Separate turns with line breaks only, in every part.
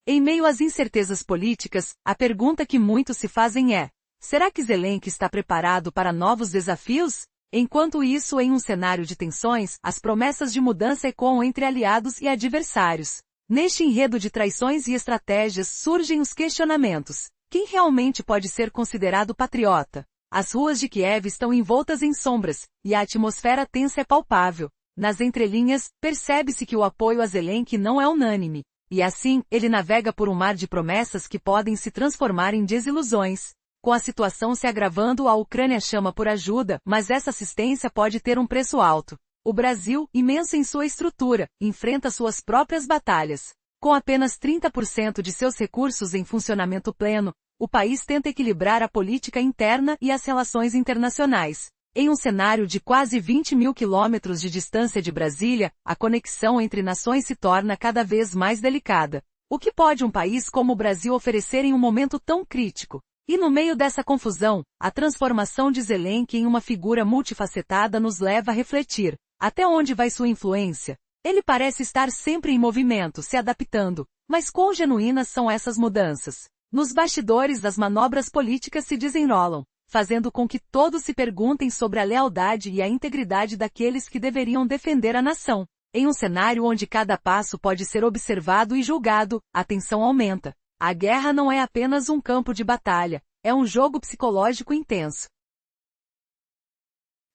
Em meio às incertezas políticas, a pergunta que muitos se fazem é: será que Zelensky está preparado para novos desafios? Enquanto isso, em um cenário de tensões, as promessas de mudança ecoam entre aliados e adversários. Neste enredo de traições e estratégias surgem os questionamentos. Quem realmente pode ser considerado patriota? As ruas de Kiev estão envoltas em sombras, e a atmosfera tensa é palpável. Nas entrelinhas, percebe-se que o apoio a Zelensky não é unânime. E assim, ele navega por um mar de promessas que podem se transformar em desilusões. Com a situação se agravando, a Ucrânia chama por ajuda, mas essa assistência pode ter um preço alto. O Brasil, imenso em sua estrutura, enfrenta suas próprias batalhas. Com apenas 30% de seus recursos em funcionamento pleno, o país tenta equilibrar a política interna e as relações internacionais. Em um cenário de quase 20 mil quilômetros de distância de Brasília, a conexão entre nações se torna cada vez mais delicada. O que pode um país como o Brasil oferecer em um momento tão crítico? E no meio dessa confusão, a transformação de Zelensky em uma figura multifacetada nos leva a refletir. Até onde vai sua influência? Ele parece estar sempre em movimento, se adaptando. Mas quão genuínas são essas mudanças? Nos bastidores, as manobras políticas se desenrolam, fazendo com que todos se perguntem sobre a lealdade e a integridade daqueles que deveriam defender a nação. Em um cenário onde cada passo pode ser observado e julgado, a tensão aumenta. A guerra não é apenas um campo de batalha, é um jogo psicológico intenso.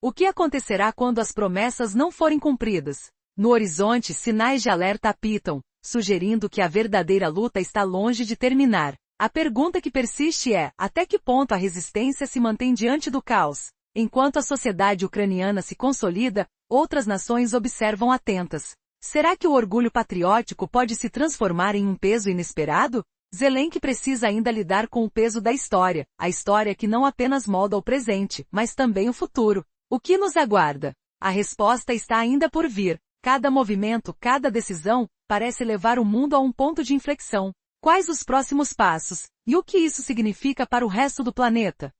O que acontecerá quando as promessas não forem cumpridas? No horizonte, sinais de alerta apitam, sugerindo que a verdadeira luta está longe de terminar. A pergunta que persiste é: até que ponto a resistência se mantém diante do caos? Enquanto a sociedade ucraniana se consolida, outras nações observam atentas. Será que o orgulho patriótico pode se transformar em um peso inesperado? Zelensky precisa ainda lidar com o peso da história, a história que não apenas molda o presente, mas também o futuro. O que nos aguarda? A resposta está ainda por vir. Cada movimento, cada decisão, parece levar o mundo a um ponto de inflexão. Quais os próximos passos? E o que isso significa para o resto do planeta?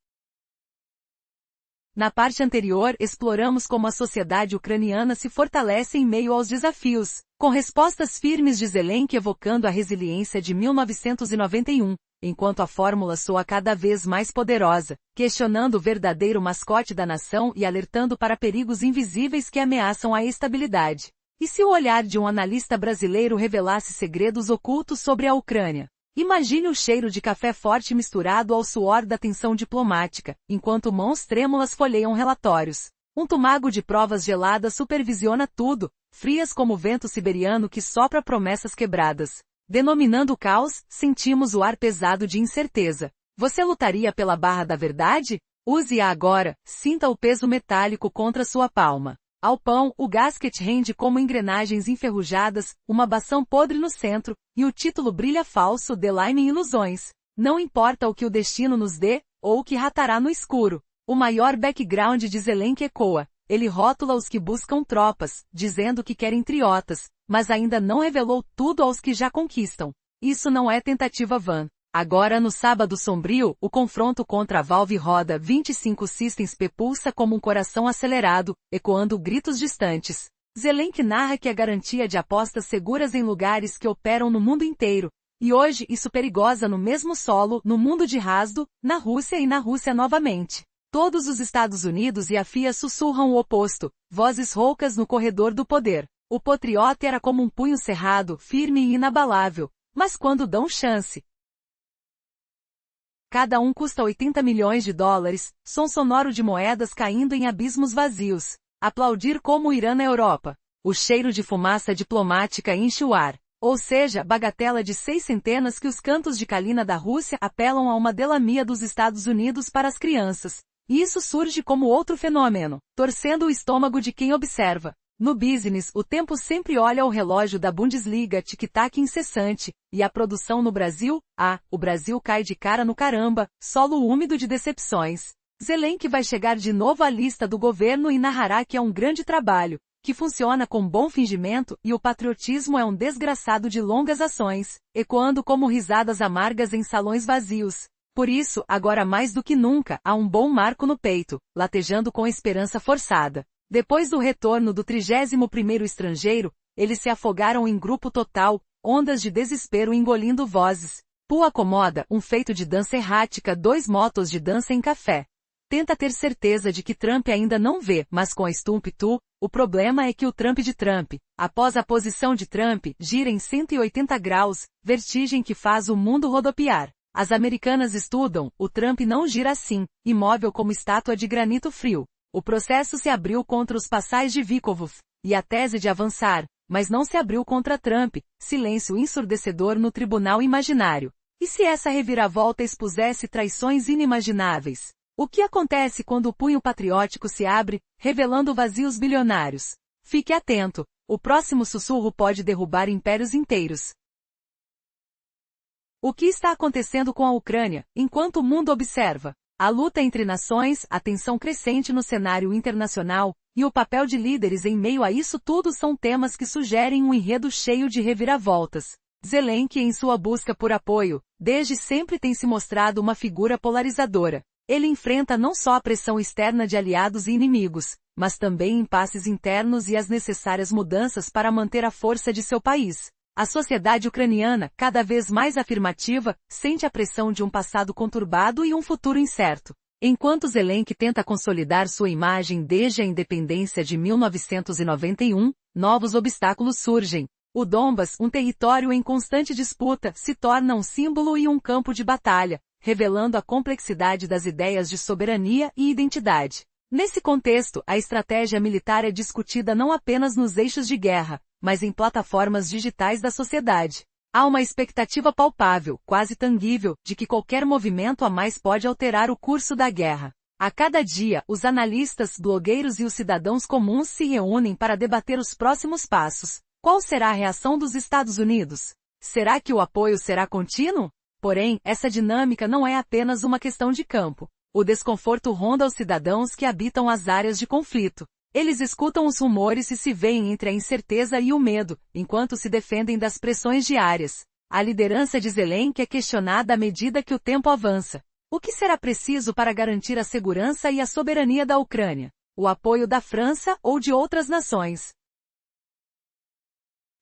Na parte anterior, exploramos como a sociedade ucraniana se fortalece em meio aos desafios, com respostas firmes de Zelensky evocando a resiliência de 1991, enquanto a fórmula soa cada vez mais poderosa, questionando o verdadeiro mascote da nação e alertando para perigos invisíveis que ameaçam a estabilidade. E se o olhar de um analista brasileiro revelasse segredos ocultos sobre a Ucrânia? Imagine o cheiro de café forte misturado ao suor da tensão diplomática, enquanto mãos trêmulas folheiam relatórios. Um tomago de provas geladas supervisiona tudo, frias como o vento siberiano que sopra promessas quebradas. Denominando o caos, sentimos o ar pesado de incerteza. Você lutaria pela barra da verdade? Use-a agora, sinta o peso metálico contra sua palma. Ao pão, o gasket rende como engrenagens enferrujadas, uma bação podre no centro, e o título brilha falso The Line em ilusões. Não importa o que o destino nos dê, ou o que ratará no escuro. O maior background de Zelensky ecoa. Ele rótula os que buscam tropas, dizendo que querem triotas, mas ainda não revelou tudo aos que já conquistam. Isso não é tentativa vã. Agora no sábado sombrio, o confronto contra a Valve Roda 25 Systems pulsa como um coração acelerado, ecoando gritos distantes. Zelensky narra que é garantia de apostas seguras em lugares que operam no mundo inteiro. E hoje isso perigosa no mesmo solo, no mundo de Razdo, na Rússia e na Rússia novamente. Todos os Estados Unidos e a FIA sussurram o oposto, vozes roucas no corredor do poder. O patriota era como um punho cerrado, firme e inabalável. Mas quando dão chance? Cada um custa 80 milhões de dólares, som sonoro de moedas caindo em abismos vazios. Aplaudir como o Irã na Europa. O cheiro de fumaça diplomática enche o ar. Ou seja, bagatela de 6 centenas que os cantos de Kalina da Rússia apelam a uma delamia dos Estados Unidos para as crianças. E isso surge como outro fenômeno, torcendo o estômago de quem observa. No business, o tempo sempre olha ao relógio da Bundesliga, tic-tac incessante, e a produção no Brasil? O Brasil cai de cara no caramba, solo úmido de decepções. Zelensky vai chegar de novo à lista do governo e narrará que é um grande trabalho, que funciona com bom fingimento e o patriotismo é um desgraçado de longas ações, ecoando como risadas amargas em salões vazios. Por isso, agora mais do que nunca, há um bom marco no peito, latejando com esperança forçada. Depois do retorno do 31º estrangeiro, eles se afogaram em grupo total, ondas de desespero engolindo vozes. Pu acomoda, um feito de dança errática, 2 motos de dança em café. Tenta ter certeza de que Trump ainda não vê, mas com a Stump Tu, o problema é que o Trump de Trump, após a posição de Trump, gira em 180 graus, vertigem que faz o mundo rodopiar. As americanas estudam, o Trump não gira assim, imóvel como estátua de granito frio. O processo se abriu contra os passais de Vikov, e a tese de avançar, mas não se abriu contra Trump, silêncio ensurdecedor no tribunal imaginário. E se essa reviravolta expusesse traições inimagináveis? O que acontece quando o punho patriótico se abre, revelando vazios bilionários? Fique atento, o próximo sussurro pode derrubar impérios inteiros. O que está acontecendo com a Ucrânia, enquanto o mundo observa? A luta entre nações, a tensão crescente no cenário internacional, e o papel de líderes em meio a isso tudo são temas que sugerem um enredo cheio de reviravoltas. Zelensky, em sua busca por apoio, desde sempre tem se mostrado uma figura polarizadora. Ele enfrenta não só a pressão externa de aliados e inimigos, mas também impasses internos e as necessárias mudanças para manter a força de seu país. A sociedade ucraniana, cada vez mais afirmativa, sente a pressão de um passado conturbado e um futuro incerto. Enquanto Zelensky tenta consolidar sua imagem desde a independência de 1991, novos obstáculos surgem. O Donbas, um território em constante disputa, se torna um símbolo e um campo de batalha, revelando a complexidade das ideias de soberania e identidade. Nesse contexto, a estratégia militar é discutida não apenas nos eixos de guerra, mas em plataformas digitais da sociedade. Há uma expectativa palpável, quase tangível, de que qualquer movimento a mais pode alterar o curso da guerra. A cada dia, os analistas, blogueiros e os cidadãos comuns se reúnem para debater os próximos passos. Qual será a reação dos Estados Unidos? Será que o apoio será contínuo? Porém, essa dinâmica não é apenas uma questão de campo. O desconforto ronda os cidadãos que habitam as áreas de conflito. Eles escutam os rumores e se veem entre a incerteza e o medo, enquanto se defendem das pressões diárias. A liderança de Zelensky é questionada à medida que o tempo avança. O que será preciso para garantir a segurança e a soberania da Ucrânia? O apoio da França ou de outras nações?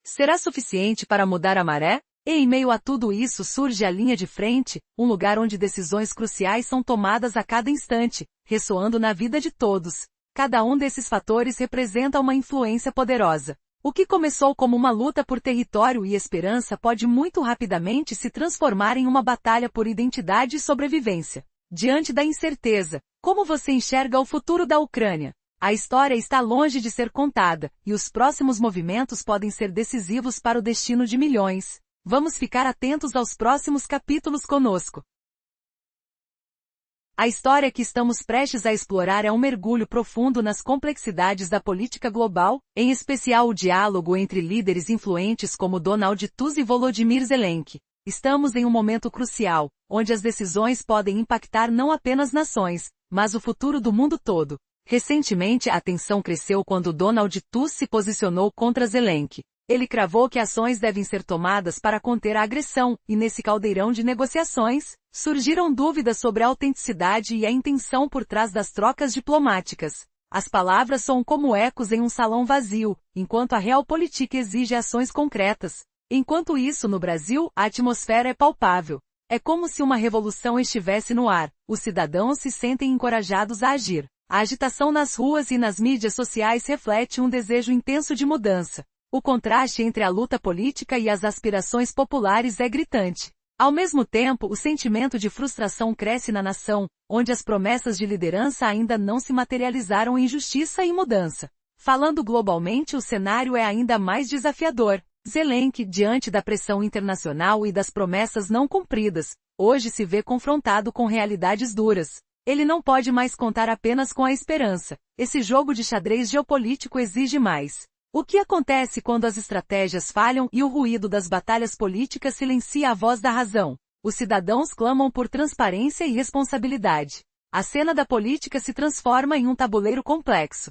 Será suficiente para mudar a maré? E em meio a tudo isso surge a linha de frente, um lugar onde decisões cruciais são tomadas a cada instante, ressoando na vida de todos. Cada um desses fatores representa uma influência poderosa. O que começou como uma luta por território e esperança pode muito rapidamente se transformar em uma batalha por identidade e sobrevivência. Diante da incerteza, como você enxerga o futuro da Ucrânia? A história está longe de ser contada, e os próximos movimentos podem ser decisivos para o destino de milhões. Vamos ficar atentos aos próximos capítulos conosco. A história que estamos prestes a explorar é um mergulho profundo nas complexidades da política global, em especial o diálogo entre líderes influentes como Donald Tusk e Volodymyr Zelensky. Estamos em um momento crucial, onde as decisões podem impactar não apenas nações, mas o futuro do mundo todo. Recentemente a tensão cresceu quando Donald Tusk se posicionou contra Zelensky. Ele cravou que ações devem ser tomadas para conter a agressão, e nesse caldeirão de negociações, surgiram dúvidas sobre a autenticidade e a intenção por trás das trocas diplomáticas. As palavras soam como ecos em um salão vazio, enquanto a realpolitik exige ações concretas. Enquanto isso no Brasil, a atmosfera é palpável. É como se uma revolução estivesse no ar, os cidadãos se sentem encorajados a agir. A agitação nas ruas e nas mídias sociais reflete um desejo intenso de mudança. O contraste entre a luta política e as aspirações populares é gritante. Ao mesmo tempo, o sentimento de frustração cresce na nação, onde as promessas de liderança ainda não se materializaram em justiça e mudança. Falando globalmente, o cenário é ainda mais desafiador. Zelensky, diante da pressão internacional e das promessas não cumpridas, hoje se vê confrontado com realidades duras. Ele não pode mais contar apenas com a esperança. Esse jogo de xadrez geopolítico exige mais. O que acontece quando as estratégias falham e o ruído das batalhas políticas silencia a voz da razão? Os cidadãos clamam por transparência e responsabilidade. A cena da política se transforma em um tabuleiro complexo,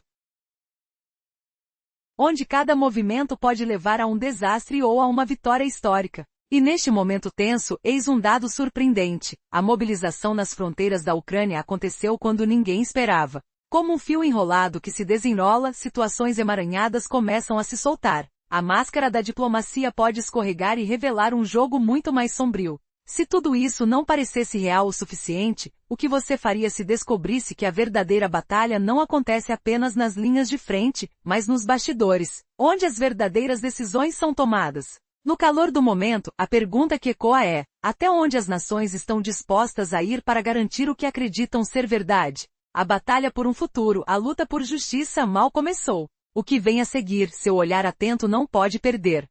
onde cada movimento pode levar a um desastre ou a uma vitória histórica. E neste momento tenso, eis um dado surpreendente. A mobilização nas fronteiras da Ucrânia aconteceu quando ninguém esperava. Como um fio enrolado que se desenrola, situações emaranhadas começam a se soltar. A máscara da diplomacia pode escorregar e revelar um jogo muito mais sombrio. Se tudo isso não parecesse real o suficiente, o que você faria se descobrisse que a verdadeira batalha não acontece apenas nas linhas de frente, mas nos bastidores, onde as verdadeiras decisões são tomadas? No calor do momento, a pergunta que ecoa é: até onde as nações estão dispostas a ir para garantir o que acreditam ser verdade? A batalha por um futuro, a luta por justiça mal começou. O que vem a seguir, seu olhar atento não pode perder.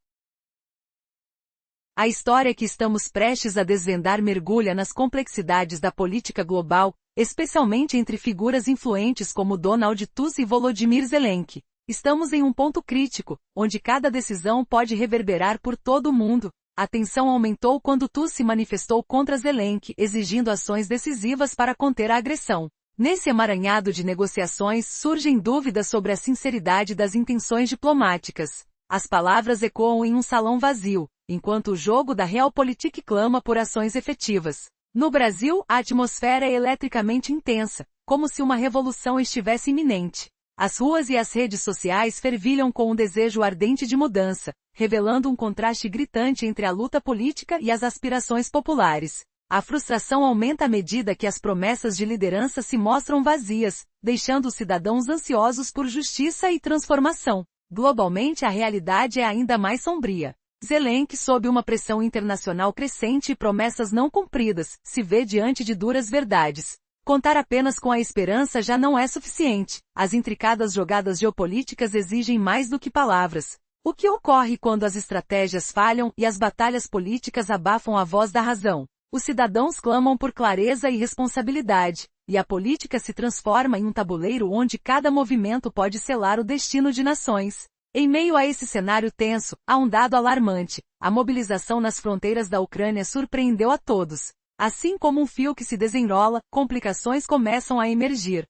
A história que estamos prestes a desvendar mergulha nas complexidades da política global, especialmente entre figuras influentes como Donald Tusk e Volodymyr Zelensky. Estamos em um ponto crítico, onde cada decisão pode reverberar por todo o mundo. A tensão aumentou quando Tusk se manifestou contra Zelensky, exigindo ações decisivas para conter a agressão. Nesse emaranhado de negociações surgem dúvidas sobre a sinceridade das intenções diplomáticas. As palavras ecoam em um salão vazio, enquanto o jogo da Realpolitik clama por ações efetivas. No Brasil, a atmosfera é eletricamente intensa, como se uma revolução estivesse iminente. As ruas e as redes sociais fervilham com um desejo ardente de mudança, revelando um contraste gritante entre a luta política e as aspirações populares. A frustração aumenta à medida que as promessas de liderança se mostram vazias, deixando os cidadãos ansiosos por justiça e transformação. Globalmente, a realidade é ainda mais sombria. Zelensky, sob uma pressão internacional crescente e promessas não cumpridas, se vê diante de duras verdades. Contar apenas com a esperança já não é suficiente. As intricadas jogadas geopolíticas exigem mais do que palavras. O que ocorre quando as estratégias falham e as batalhas políticas abafam a voz da razão? Os cidadãos clamam por clareza e responsabilidade, e a política se transforma em um tabuleiro onde cada movimento pode selar o destino de nações. Em meio a esse cenário tenso, há um dado alarmante: a mobilização nas fronteiras da Ucrânia surpreendeu a todos. Assim como um fio que se desenrola, complicações começam a emergir.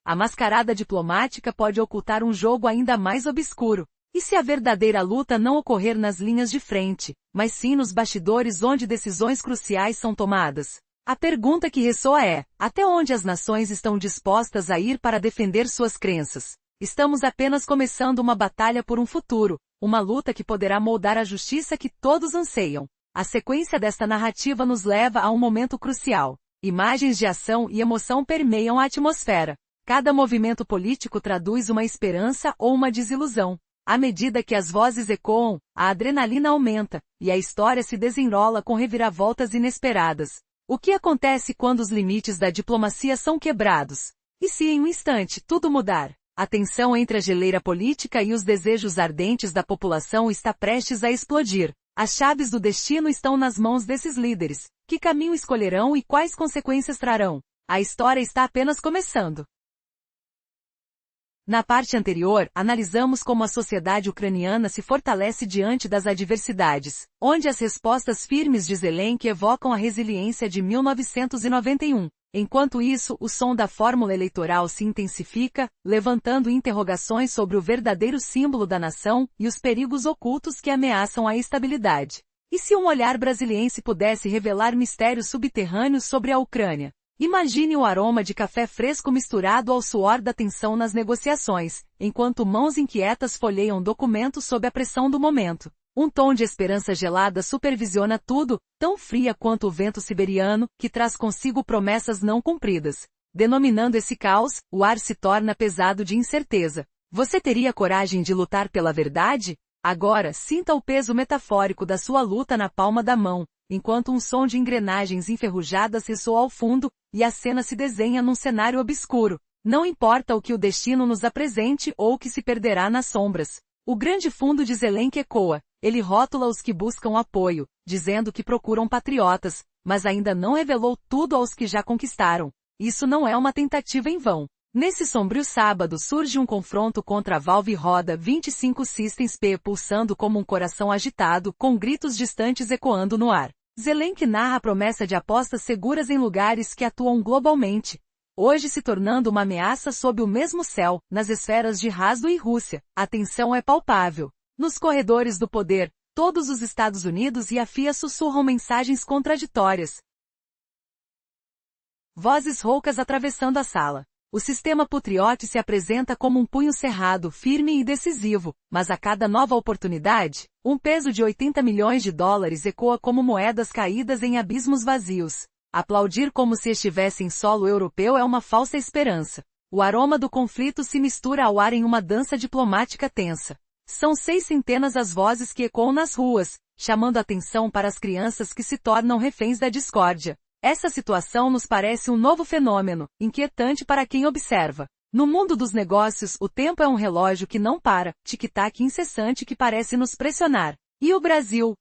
A mascarada diplomática pode ocultar um jogo ainda mais obscuro. E se a verdadeira luta não ocorrer nas linhas de frente, mas sim nos bastidores onde decisões cruciais são tomadas? A pergunta que ressoa é: até onde as nações estão dispostas a ir para defender suas crenças? Estamos apenas começando uma batalha por um futuro, uma luta que poderá moldar a justiça que todos anseiam. A sequência desta narrativa nos leva a um momento crucial. Imagens de ação e emoção permeiam a atmosfera. Cada movimento político traduz uma esperança ou uma desilusão. À medida que as vozes ecoam, a adrenalina aumenta, e a história se desenrola com reviravoltas inesperadas. O que acontece quando os limites da diplomacia são quebrados? E se em um instante tudo mudar? A tensão entre a geleira política e os desejos ardentes da população está prestes a explodir. As chaves do destino estão nas mãos desses líderes. Que caminho escolherão e quais consequências trarão? A história está apenas começando. Na parte anterior, analisamos como a sociedade ucraniana se fortalece diante das adversidades, onde as respostas firmes de Zelensky evocam a resiliência de 1991. Enquanto isso, o som da fórmula eleitoral se intensifica, levantando interrogações sobre o verdadeiro símbolo da nação e os perigos ocultos que ameaçam a estabilidade. E se um olhar brasiliense pudesse revelar mistérios subterrâneos sobre a Ucrânia? Imagine o aroma de café fresco misturado ao suor da tensão nas negociações, enquanto mãos inquietas folheiam documentos sob a pressão do momento. Um tom de esperança gelada supervisiona tudo, tão fria quanto o vento siberiano, que traz consigo promessas não cumpridas. Denominando esse caos, o ar se torna pesado de incerteza. Você teria coragem de lutar pela verdade? Agora, sinta o peso metafórico da sua luta na palma da mão, enquanto um som de engrenagens enferrujadas ressoa ao fundo, e a cena se desenha num cenário obscuro. Não importa o que o destino nos apresente ou o que se perderá nas sombras. O grande fundo de Zelensky ecoa. Ele rótula os que buscam apoio, dizendo que procuram patriotas, mas ainda não revelou tudo aos que já conquistaram. Isso não é uma tentativa em vão. Nesse sombrio sábado surge um confronto contra a Valve Roda 25 Systems P pulsando como um coração agitado, com gritos distantes ecoando no ar. Zelensky narra a promessa de apostas seguras em lugares que atuam globalmente, hoje se tornando uma ameaça sob o mesmo céu, nas esferas de Hasdrub e Rússia. A tensão é palpável. Nos corredores do poder, todos os Estados Unidos e a FIA sussurram mensagens contraditórias. Vozes roucas atravessando a sala. O sistema Patriot se apresenta como um punho cerrado, firme e decisivo, mas a cada nova oportunidade, um peso de 80 milhões de dólares ecoa como moedas caídas em abismos vazios. Aplaudir como se estivesse em solo europeu é uma falsa esperança. O aroma do conflito se mistura ao ar em uma dança diplomática tensa. São 6 centenas as vozes que ecoam nas ruas, chamando atenção para as crianças que se tornam reféns da discórdia. Essa situação nos parece um novo fenômeno, inquietante para quem observa. No mundo dos negócios, o tempo é um relógio que não para, tic-tac incessante que parece nos pressionar. E o Brasil?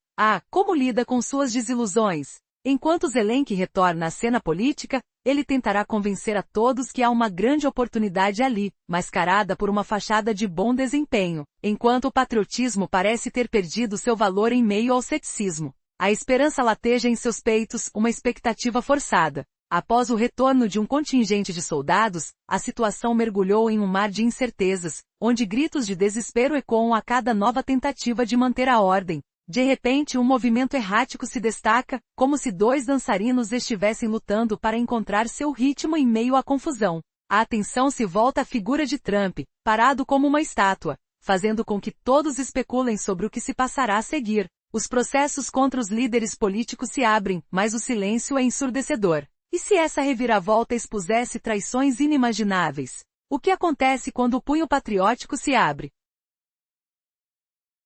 Como lida com suas desilusões? Enquanto Zelensky retorna à cena política, ele tentará convencer a todos que há uma grande oportunidade ali, mascarada por uma fachada de bom desempenho, enquanto o patriotismo parece ter perdido seu valor em meio ao ceticismo. A esperança lateja em seus peitos, uma expectativa forçada. Após o retorno de um contingente de soldados, a situação mergulhou em um mar de incertezas, onde gritos de desespero ecoam a cada nova tentativa de manter a ordem. De repente, um movimento errático se destaca, como se 2 dançarinos estivessem lutando para encontrar seu ritmo em meio à confusão. A atenção se volta à figura de Trump, parado como uma estátua, fazendo com que todos especulem sobre o que se passará a seguir. Os processos contra os líderes políticos se abrem, mas o silêncio é ensurdecedor. E se essa reviravolta expusesse traições inimagináveis? O que acontece quando o punho patriótico se abre?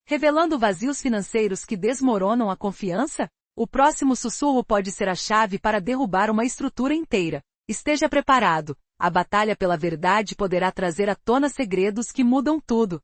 Revelando vazios financeiros que desmoronam a confiança? O próximo sussurro pode ser a chave para derrubar uma estrutura inteira. Esteja preparado. A batalha pela verdade poderá trazer à tona segredos que mudam tudo.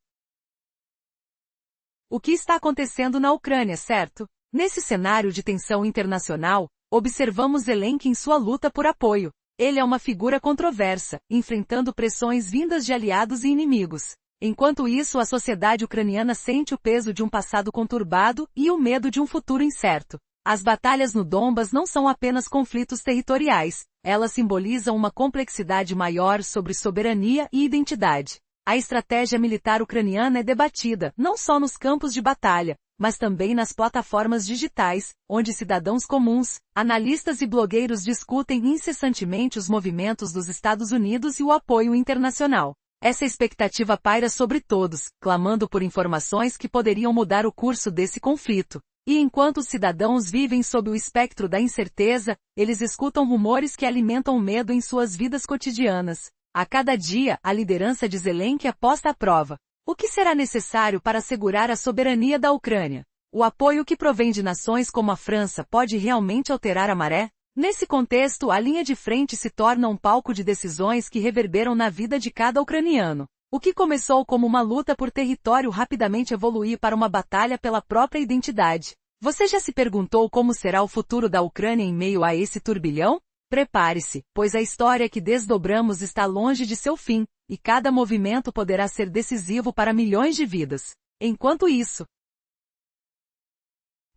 O que está acontecendo na Ucrânia, certo? Nesse cenário de tensão internacional, observamos Zelensky em sua luta por apoio. Ele é uma figura controversa, enfrentando pressões vindas de aliados e inimigos. Enquanto isso, a sociedade ucraniana sente o peso de um passado conturbado e o medo de um futuro incerto. As batalhas no Donbas não são apenas conflitos territoriais, elas simbolizam uma complexidade maior sobre soberania e identidade. A estratégia militar ucraniana é debatida, não só nos campos de batalha, mas também nas plataformas digitais, onde cidadãos comuns, analistas e blogueiros discutem incessantemente os movimentos dos Estados Unidos e o apoio internacional. Essa expectativa paira sobre todos, clamando por informações que poderiam mudar o curso desse conflito. E enquanto os cidadãos vivem sob o espectro da incerteza, eles escutam rumores que alimentam medo em suas vidas cotidianas. A cada dia, a liderança de Zelensky é posta à prova. O que será necessário para assegurar a soberania da Ucrânia? O apoio que provém de nações como a França pode realmente alterar a maré? Nesse contexto, a linha de frente se torna um palco de decisões que reverberam na vida de cada ucraniano. O que começou como uma luta por território rapidamente evolui para uma batalha pela própria identidade. Você já se perguntou como será o futuro da Ucrânia em meio a esse turbilhão? Prepare-se, pois a história que desdobramos está longe de seu fim, e cada movimento poderá ser decisivo para milhões de vidas. Enquanto isso,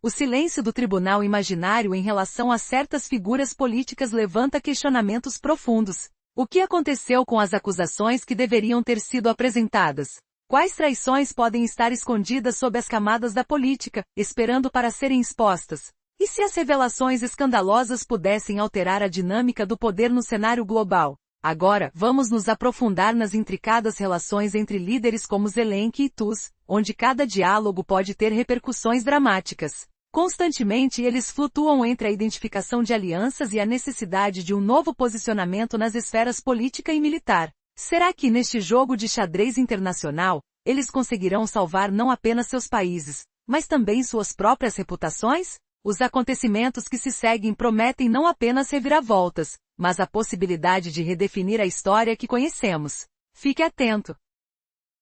o silêncio do tribunal imaginário em relação a certas figuras políticas levanta questionamentos profundos. O que aconteceu com as acusações que deveriam ter sido apresentadas? Quais traições podem estar escondidas sob as camadas da política, esperando para serem expostas? E se as revelações escandalosas pudessem alterar a dinâmica do poder no cenário global? Agora, vamos nos aprofundar nas intricadas relações entre líderes como Zelensky e Tusk, onde cada diálogo pode ter repercussões dramáticas. Constantemente eles flutuam entre a identificação de alianças e a necessidade de um novo posicionamento nas esferas política e militar. Será que neste jogo de xadrez internacional, eles conseguirão salvar não apenas seus países, mas também suas próprias reputações? Os acontecimentos que se seguem prometem não apenas reviravoltas, mas a possibilidade de redefinir a história que conhecemos. Fique atento!